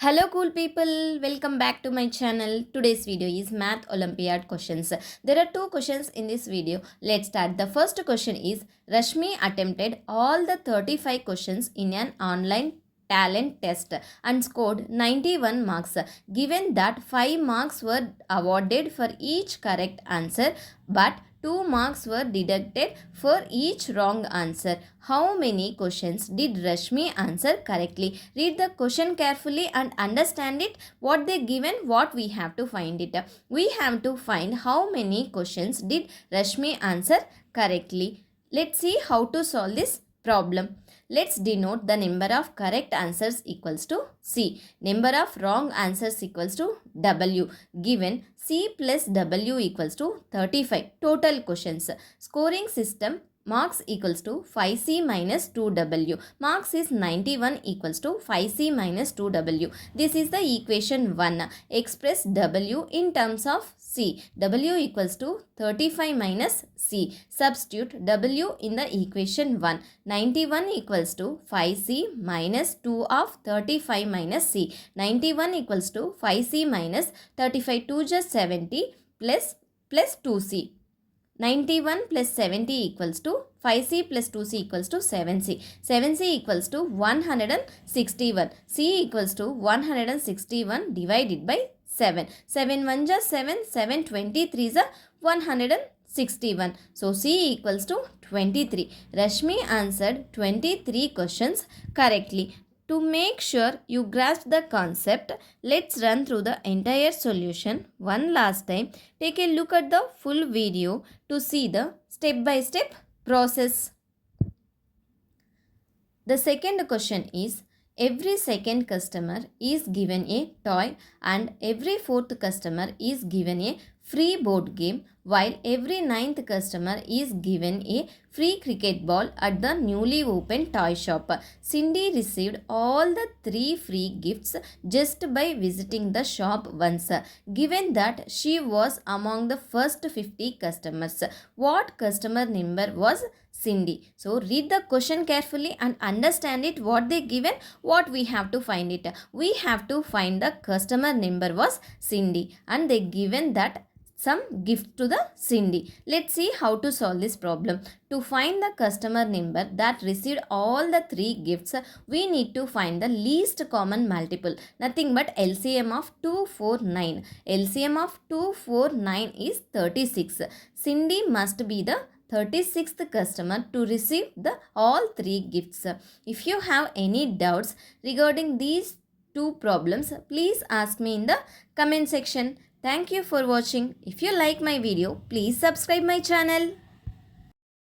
Hello cool people, welcome back to my channel. Today's video is Math Olympiad questions. There are two questions in this video. Let's start. The first question is Rashmi attempted all the 35 questions in an online talent test and scored 91 marks. Given that 5 marks were awarded for each correct answer but 2 marks were deducted for each wrong answer. How many questions did Rashmi answer correctly? Read the question carefully and understand it. What they given, what we have to find it. We have to find how many questions did Rashmi answer correctly. Let's see how to solve this problem. Let's denote the number of correct answers equals to C. Number of wrong answers equals to W. Given C plus W equals to 35. Total questions. Scoring system. Marks equals to 5C minus 2W. Marks is 91 equals to 5C minus 2W. This is the equation 1. Express W in terms of C. W equals to 35 minus C. Substitute W in the equation 1. 91 equals to 5C minus 2 of 35 minus C. 91 equals to 5C minus 35. 2 just 70 plus 2C. 91 plus 70 equals to 5C plus 2C equals to 7C. 7C equals to 161. C equals to 161 divided by 7. 7 1 just 7. 7 23 is a 161. So C equals to 23. Rashmi answered 23 questions correctly. To make sure you grasp the concept, let's run through the entire solution one last time. Take a look at the full video to see the step-by-step process. The second question is, every second customer is given a toy and every fourth customer is given a free board game, while every ninth customer is given a free cricket ball at the newly opened toy shop. Cindy received all the 3 free gifts just by visiting the shop once. Given that she was among the first 50 customers, what customer number was Cindy? So read the question carefully and understand it, what they given, what we have to find it. We have to find the customer number was Cindy and they given that some gift to the Cindy. Let's see how to solve this problem. To find the customer number that received all the 3 gifts, we need to find the least common multiple. Nothing but LCM of 249. LCM of 249 is 36. Cindy must be the 36th customer to receive the all 3 gifts. If you have any doubts regarding these two problems, please ask me in the comment section. Thank you for watching. If you like my video, please subscribe my channel.